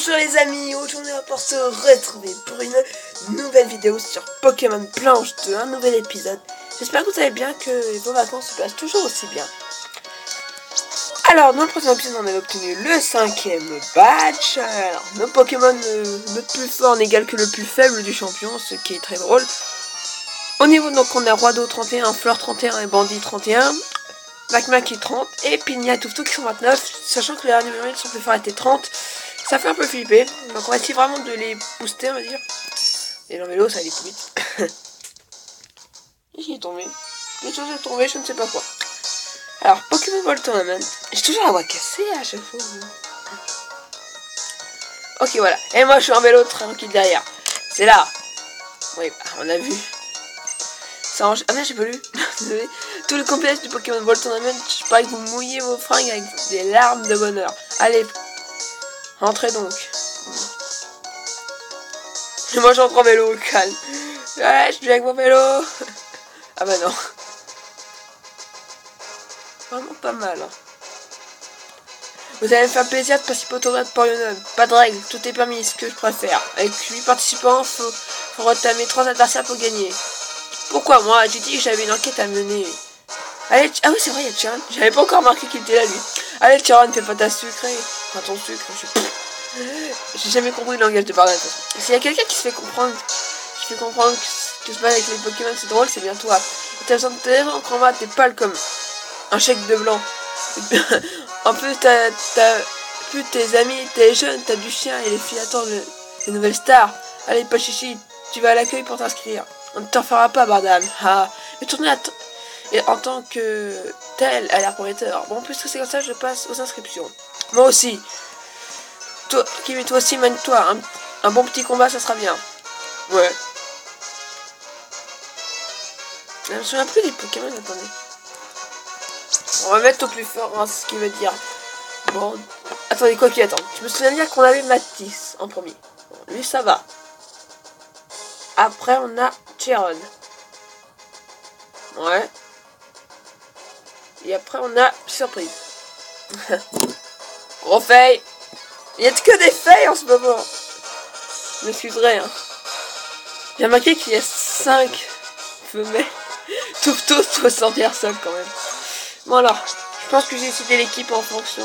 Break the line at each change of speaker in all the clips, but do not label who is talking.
Bonjour les amis, aujourd'hui on va pouvoir se retrouver pour une nouvelle vidéo sur Pokémon Planche 2, un nouvel épisode. J'espère que vous savez bien que vos vacances se passent toujours aussi bien. Alors dans le précédent épisode on avait obtenu le 5e badge. Alors nos Pokémon, notre plus fort n'égale que le plus faible du champion, ce qui est très drôle. Au niveau donc on a Roido 31, Fleur 31 et Bandit 31. Magma qui est 30 et Pigna Touftou qui sont 29, sachant que les derniers sont plus forts étaient 30. Ça fait un peu flipper, donc on va essayer vraiment de les booster, on va dire. Et l'envélo ça allait plus vite. Qu'est-ce qui est tombé? Quelque chose est tombé, je ne sais pas quoi. Alors Pokémon Ball Tournament, j'ai toujours la voix cassée à chaque fois. Ok voilà, et moi je suis en vélo tranquille derrière. C'est là. Oui, on a vu. Ça range... Ah mais j'ai pas lu. Désolé. Tout le complexe du Pokémon Ball Tournament, je parie que vous mouillez vos fringues avec des larmes de bonheur. Allez, rentrez donc. Et moi j'entre en vélo, calme. Ouais, je suis avec mon vélo. Ah bah non. Vraiment pas mal. Hein. Vous allez me faire plaisir de participer au tournoi de Porion. Pas de règles, tout est permis, ce que je préfère. Avec 8 participants, faut retamer 3 adversaires pour gagner. Pourquoi moi? J'ai dit que j'avais une enquête à mener. Allez, ah oui c'est vrai, il y a Chiron. J'avais pas encore remarqué qu'il était là lui. Allez Chiron, fais pas ta sucrée. Enfin ton sucre, j'ai jamais compris le langage de Bardet. S'il y a quelqu'un qui fait comprendre que se battre avec les Pokémon c'est drôle, c'est bien toi. T'as besoin de tes en combat, t'es pâle comme un chèque de blanc. En plus t'as plus tes amis, t'es jeune, t'as du chien et les filles attendent les nouvelles stars. Allez pas chichi, tu vas à l'accueil pour t'inscrire. On ne t'en fera pas, Bardam. Ah, mais tournez en tant que tel a l'air prometteur. Bon, puisque c'est comme ça, je passe aux inscriptions. Moi aussi. Toi aussi, mène-toi. Un bon petit combat, ça sera bien. Ouais. Je me souviens plus des Pokémon, attendez. On va mettre au plus fort, hein, ce qui veut dire. Bon, attendez, quoi qu'il attend. Je me souviens bien qu'on avait Matisse en premier. Bon, lui, ça va. Après, on a Chiron. Ouais. Et après, on a surprise. Gros fail. Il n'y a que des fails en ce moment. Je m'excuserai. Hein. J'ai remarqué qu'il y a 5 femelles. Touftou doit sortir seul quand même. Bon alors, je pense que j'ai cité l'équipe en fonction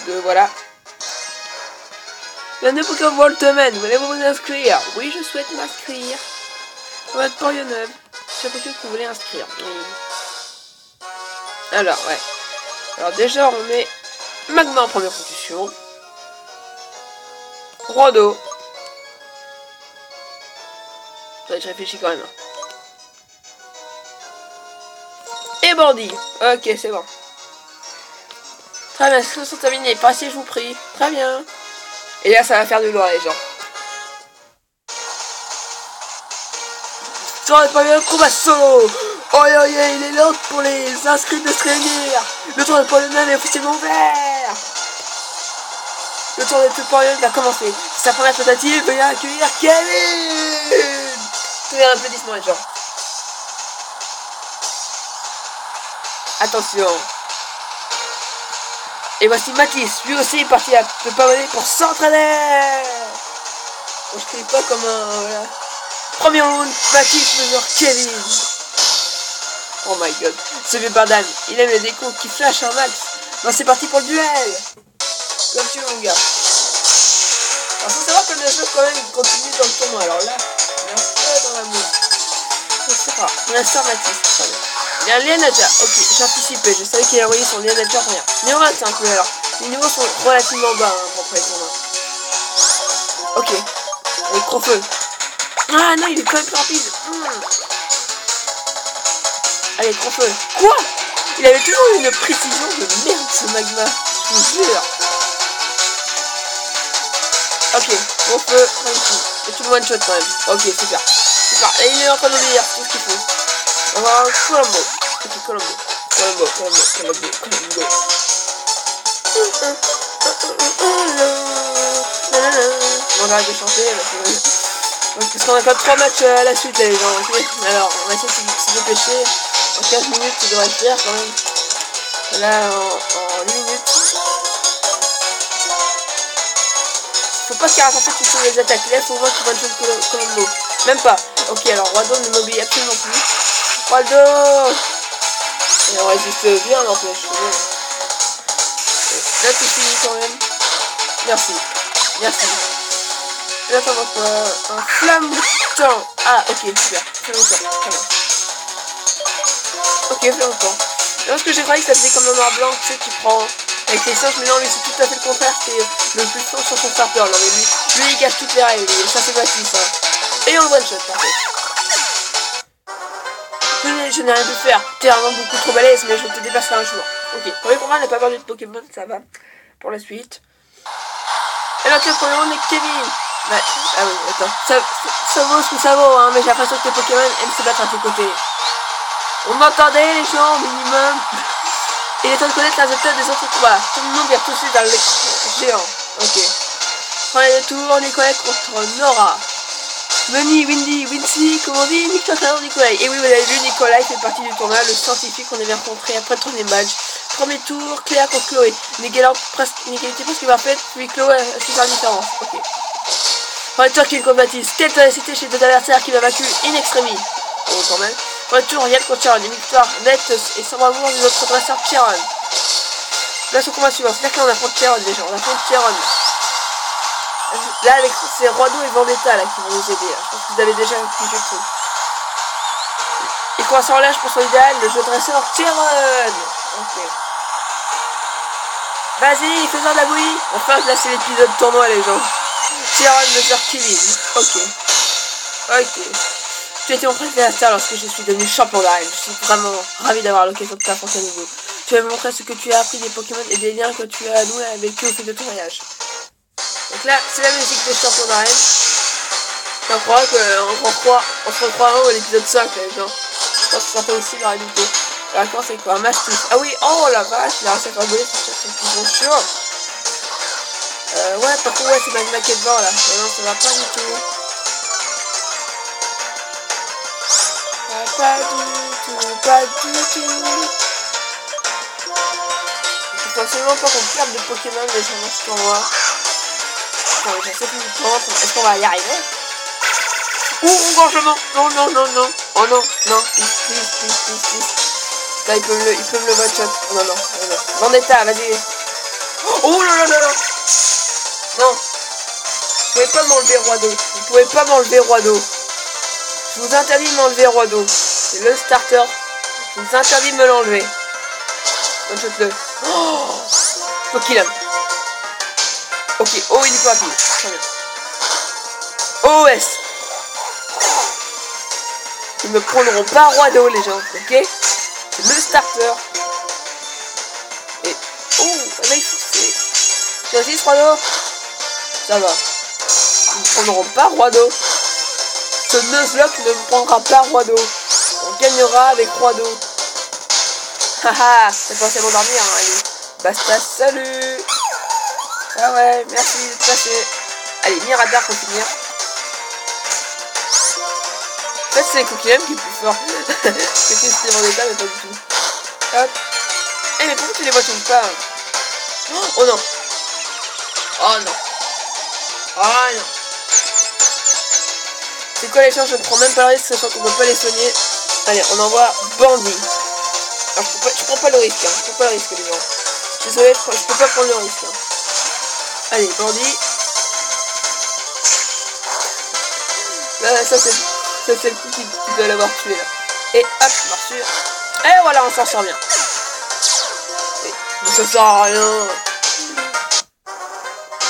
de voilà. Bienvenue Pokémon Ball Tournament, voulez-vous vous inscrire? Oui, je souhaite m'inscrire. On va être Porion. Je sais pas que vous voulez inscrire. Oui. Alors, ouais. Alors déjà, on met Magma en première position. Roido. Je réfléchis quand même. Et Bandit. Ok, c'est bon. Très bien, ce sont terminés. Passez, je vous prie. Très bien. Et là, ça va faire de l'or, les gens. Sur le premier combat solo. Oh, il est l'heure pour les inscrits de se réunir. Le tour de Porion est officiellement ouvert. Le tour de Porion va commencer. C'est sa première tentative. Veuillez accueillir Kevin. Tous les applaudissements, les gens. Attention. Et voici Matisse, lui aussi est parti à Porion pour s'entraîner. Bon, je crie pas comme un... Voilà. Premier round, Matisse mesure Kevin. Oh my god. Ce vieux Bardan, il aime les décomptes qui flashent un max. Ben c'est parti pour le duel. Comme tu veux mon gars. Alors faut savoir que le jeu quand même il continue dans le tournoi. Alors là, il est un peu dans la mouille. Je sais pas. Il y a un star Matisse, très bien. Il y a un Lianaja. Ok, j'ai anticipé. Je savais qu'il a envoyé son Lianaja rien. Niveau 25, oui alors. Les niveaux sont relativement bas hein, pour près tournoi. Ok. Avec Crofeu. Ah non, il est quand même plus rapide. Allez, Crofeu. Quoi? Il avait toujours une précision de merde ce Magma. Je vous jure. Ok, Crofeu, réussi. Et tout le one shot quand même. Ok, super. Super. Et il est en train de lire tout ce qu'il faut. On va avoir un Colombo. Ok, Colombo. Bon, j'arrête de chanter. Parce qu'on a pas 3 matchs à la suite, les gens. Okay. Alors, on va essayer de se dépêcher. En 15 minutes, ça devrait faire quand même. Là, en 8 minutes. faut pas se carapacer tout sur les attaques. Là, faut voir qu'il va une Colombo. Même pas. Ok, alors Rado ne m'obéit absolument plus. Rado! Et on résiste bien, n'empêche. Là, c'est fini quand même. Merci. Merci. Là, t'en vois quoi? Un flambotant. Ah, ok, super. Flambotant. Très bien. Ok, flambotant. Parce que j'ai croyé que ça faisait comme un noir blanc, tu sais, qui prend avec les singes, mais non, lui, c'est tout à fait le contraire. C'est le plus fort sur son starter. Non, mais lui, il cache toutes les règles. Ça, c'est facile, ça. Et on le one shot, parfait. Je n'ai rien pu faire. T'es vraiment beaucoup trop balèze, mais je te dépasserai un jour. Ok, premier combat n'a pas perdu de Pokémon, ça va. Pour la suite. Et là, le Pokémon est Kevin. Ouais. Ah oui, attends. Ça vaut ce que ça vaut, hein, mais j'ai l'impression que tes Pokémon aiment se battre à tes côtés. On m'entendait, les gens, minimum. Il est temps de connaître la résultat des autres combats. Tout le monde vient tout de suite dans l'écran géant. Ok. Premier tour, Nicolas contre Nora. Bunny, Windy, Wincy, comment on dit, Nicolas, Nicolas. Et oui, vous avez vu, Nicolas fait partie du tournoi, le scientifique qu'on avait rencontré après le troisième match. Premier tour, Cléa contre Chloé. Égalité presque parfaite, puis Chloé a super différence. Ok. Premier tour, Kill combattis. Quelle ténacité chez deux adversaires qui m'a vaincu in extremis. Oh, quand même. Premier tour, Yann contre Sharon. Une victoire nette et sans bravoure de notre adversaire Sharon. Là, son combat suivant. C'est-à-dire qu'on affronte Sharon déjà. On affronte Sharon. Là, avec c'est Roido et Vendetta là, qui vont nous aider. Là. Je pense que vous avez déjà pigé le truc. Il commence en lâche pour son idéal, le jeu dresseur Sharon. Ok. Vas-y, faisons de la bouillie. Enfin, là, c'est l'épisode tournoi, les gens. Sharon Mother Kevin. Ok. Ok. Tu étais mon préféré à Star lorsque je suis devenu champion d'arène. Je suis vraiment ravi d'avoir l'occasion de t'affronter à nouveau. Tu vas me montrer ce que tu as appris des Pokémon et des liens que tu as noués avec eux au fil de ton voyage. Donc là, c'est la musique des champions d'arène. On croit qu'on se recroira à l'épisode 5, les gens. Je pense que ça fait aussi la réalité. Alors, comment c'est quoi? Un Mastif. Ah oui, oh la vache, il a réussi à faire voler son chef, c'est bon sûr. Ouais, par contre, ouais, c'est Magma qui est devant là. Mais non, ça va pas du tout. Pas du tout. Il faut absolument pas qu'on perde de Pokémon les gens dans ce tournoi. Putain, mais j'ai 7 minutes 30. Est-ce qu'on va y arriver? Ouh, engorgement. Non, non, non, non. Oh non, non. Please. Là, il peut me le one shot. Oh, non, non, non, non. Vendetta, vas-y. Oh là là là là. Non. Vous pouvez pas m'enlever Roido. Vous pouvez pas m'enlever Roido. Je vous interdis de m'enlever Roido. C'est le starter. Je vous interdis de me l'enlever. One shot le. Oh, faut qu'il aime. Ok, oh, il est pas rapide. Très bien. OS. Ils me prendront pas Roido, les gens, ok? C'est le starter. Et. Oh, là, il faut que c'est. Tu assistes, Roido? Ça va. Ils me prendront pas Roido. Ce Nuzlocke ne me prendra pas Roido. On gagnera avec Roido. Haha, c'est pas c'est bon dormir, hein, allez. Basta, salut. Ah ouais, merci de passer. Allez, Miradar pour finir. En fait, c'est les Coquillem qui est plus fort. C'est que c'était Vendetta, mais pas du tout. Hop. Eh, mais pourquoi tu les vois tout pas? Oh non. Oh non. Oh non. C'est quoi les chances? Je ne prends même pas le risque, sachant qu'on ne peut pas les soigner. Allez, on envoie Bandit. Alors, je prends pas le risque, hein. Je prends pas le risque, les gens. Désolé, je peux pas prendre le risque. Hein. Allez, Bandit. Là, ça c'est le coup qui doit l'avoir tué là. Et hop, morsure. Et voilà, on s'en sort bien. Mais ça sert à rien.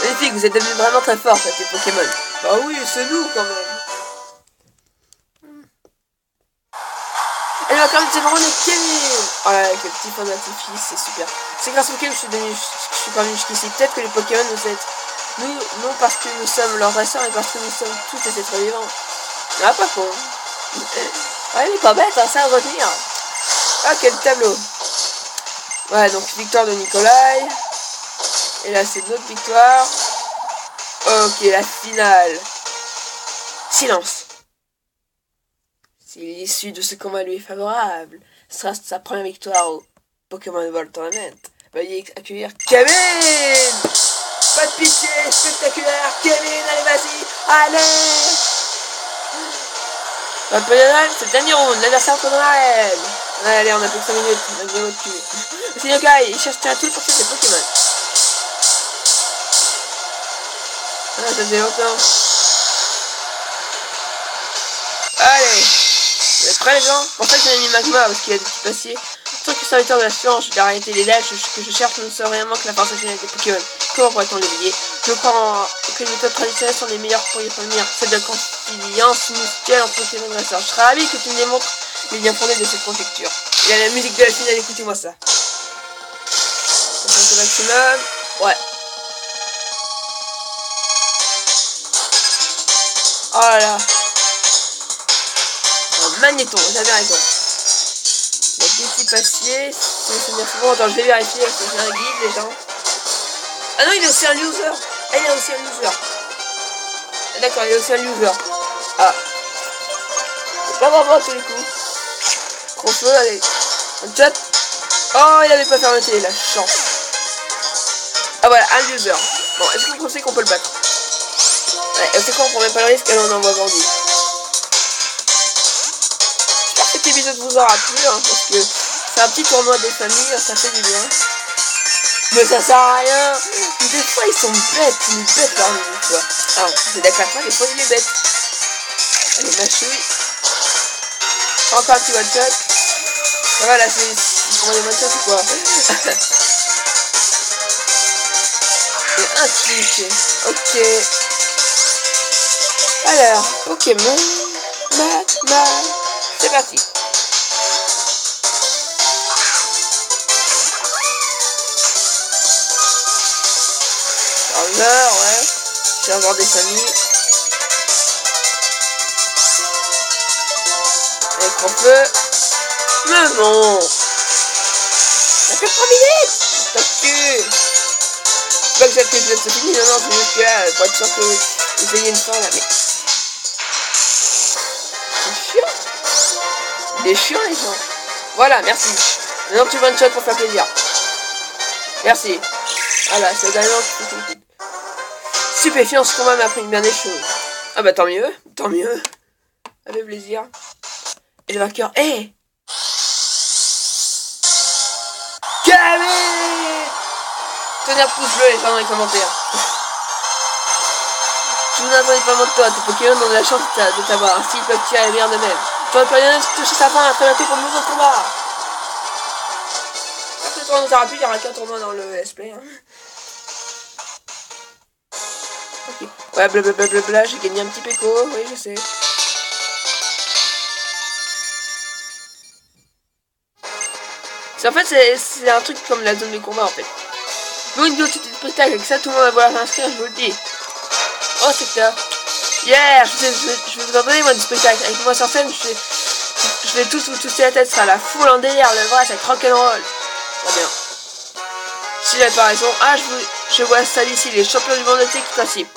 Magnifique, vous êtes devenus vraiment très forts, ça, tes Pokémon. Bah oui, c'est nous quand même. Allez, quand même, c'est vraiment des Kevin. Oh là là, avec le petit fan d'artifice, c'est super. C'est grâce auquel je suis parvenu jusqu'ici. Peut-être que les Pokémon nous aident. Nous, non parce que nous sommes leurs dresseurs, mais parce que nous sommes tous des êtres vivants. Ah, pas con. Ouais, il est pas bête, hein, ça à retenir. Ah, quel tableau. Ouais, donc victoire de Nikolai. Et là, c'est notre victoire. Ok, la finale. Silence. Si l'issue de ce combat lui est favorable, ce sera sa première victoire au Pokémon World Tournament. Veuillez accueillir Kevin. Pas de pitié, spectaculaire. Kevin, allez, vas-y. Allez. Dans le Pokémon, c'est le dernier round. L'adversaire entre dans l'arène. Allez, on a plus que 5 minutes. On a bien votre cul. C'est Yokai, il cherche à tout pour tuer des Pokémon. Ah, ça faisait longtemps. Allez. Vous êtes prêts, les gens? Pour ça que j'ai mis Magma, parce qu'il y a des petits passiers. En tant que serviteur de la science, j'ai arrêté les dash que je cherche ne serait rien que la force générale des Pokémon. Comment pourrait-on l'éveiller? Je crois que les méthodes traditionnelles sont les meilleures pour y parvenir. Celle de conciliance mutuelle entre Pokémon et dresseurs. Je serais ravi que tu me démontres les liens fondés de cette conjecture. Il y a la musique de la finale, écoutez-moi ça. C'est maximum. Ouais. Oh là là. Un magnéton, j'avais raison. Il y a des petits papiers. Attends, je vais vérifier parce que j'ai un guide, les gens. Ah non, il est aussi un loser. Ah, il est aussi un loser. D'accord, il est aussi un loser. Ah. C'est pas vraiment à tous les coups. Trop feu, allez. Un chat. Oh, il avait pas fermeté, la chance. Ah voilà, un loser. Bon, est-ce que vous pensez qu'on peut le battre? Ouais, c'est quoi, on prend même pas le risque, alors on envoie Bandit. J'espère que cet épisode vous aura plu, hein, parce que c'est un petit tournoi des familles, ça fait du bien. Mais ça sert à rien. Des fois ils sont bêtes, ils nous bêtent par des fois. Ah, c'est d'accord, des fois il est bête. Allez, ma chouille. Encore un petit one shot. Ça va là, c'est comment des one shots ou quoi? Et un clic. Ok. Alors, Pokémon. Magma. C'est parti. Ouais. Je vais avoir des familles. Avec grand feu. Mais bon. Ça fait 3 minutes. T'as cul. C'est pas que cet épisode se finit, non, c'est juste que là, pour être sûr que vous ayez une fin là, mais. C'est chiant. Il est chiant, les gens. Voilà, merci. Maintenant, tu one shot pour faire plaisir. Merci. Voilà, c'est gagnant. Stupéfiant, ce combat m'a appris bien des choses. Ah bah tant mieux. Avec plaisir. Et le vainqueur est... Kevin. Tenez un pouce bleu les gens dans les commentaires. Je vous attendais pas moins de toi, tes Pokémon ont de la chance de t'avoir. Ainsi ils peuvent tirer les meilleurs d'eux-mêmes. Tu aurais pu rien toucher sa fin, à très bientôt pour de nouveaux combats. Après le tournoi nous aura pu, il n'y aura qu'un tournoi dans le SP. Hein. Okay. Ouais, blablabla, j'ai gagné un petit péco, oui, je sais. En fait, c'est un truc comme la zone de combat, en fait. Pour une vidéo, c'était spectacle, avec ça, tout le monde va vouloir s'inscrire, je vous le dis. Oh, secteur. Yeah, je vais vous en donner, moi, du spectacle. Avec moi sur scène, je vais tous vous tousser la tête, ça sera la foule en délire, le vrai, c'est rock'n'roll. Très bien. Si j'avais pas raison, ah, je vois ça d'ici, les champions du monde de qui participe.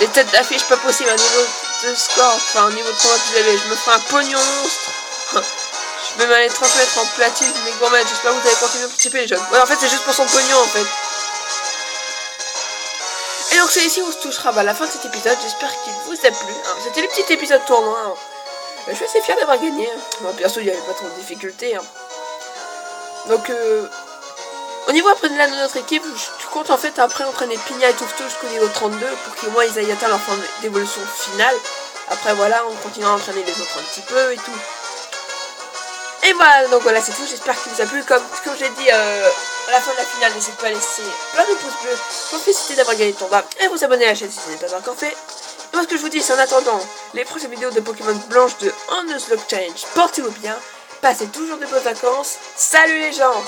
Les têtes d'affiche pas possible, un niveau de score, enfin un niveau de combat plus élevé. Je me ferai un pognon monstre. Je vais m'aller transmettre en platine mes gourmets. J'espère que vous allez continuer à participer les jeunes. Ouais, en fait c'est juste pour son pognon en fait. Et donc c'est ici où on se touchera à la fin de cet épisode. J'espère qu'il vous a plu. Hein. C'était le petit épisode tournoi. Hein. Je suis assez fier d'avoir gagné. Moi perso il n'y avait pas trop de difficultés. Hein. Donc au niveau après de là de notre équipe, je compte en fait après entraîner Pina et Touftou jusqu'au niveau 32 pour qu'ils moi ils aillent atteindre leur forme d'évolution finale. Après voilà, on continuera à entraîner les autres un petit peu et tout. Et voilà, donc voilà c'est tout, j'espère qu'il vous a plu. Comme j'ai dit à la fin de la finale, n'hésitez pas à laisser plein de pouces bleus pour féliciter d'avoir gagné le tournoi et vous abonner à la chaîne si ce n'est pas encore fait. Et moi ce que je vous dis c'est en attendant les prochaines vidéos de Pokémon Blanche de On the Slug Challenge, portez-vous bien, passez toujours de bonnes vacances, salut les gens.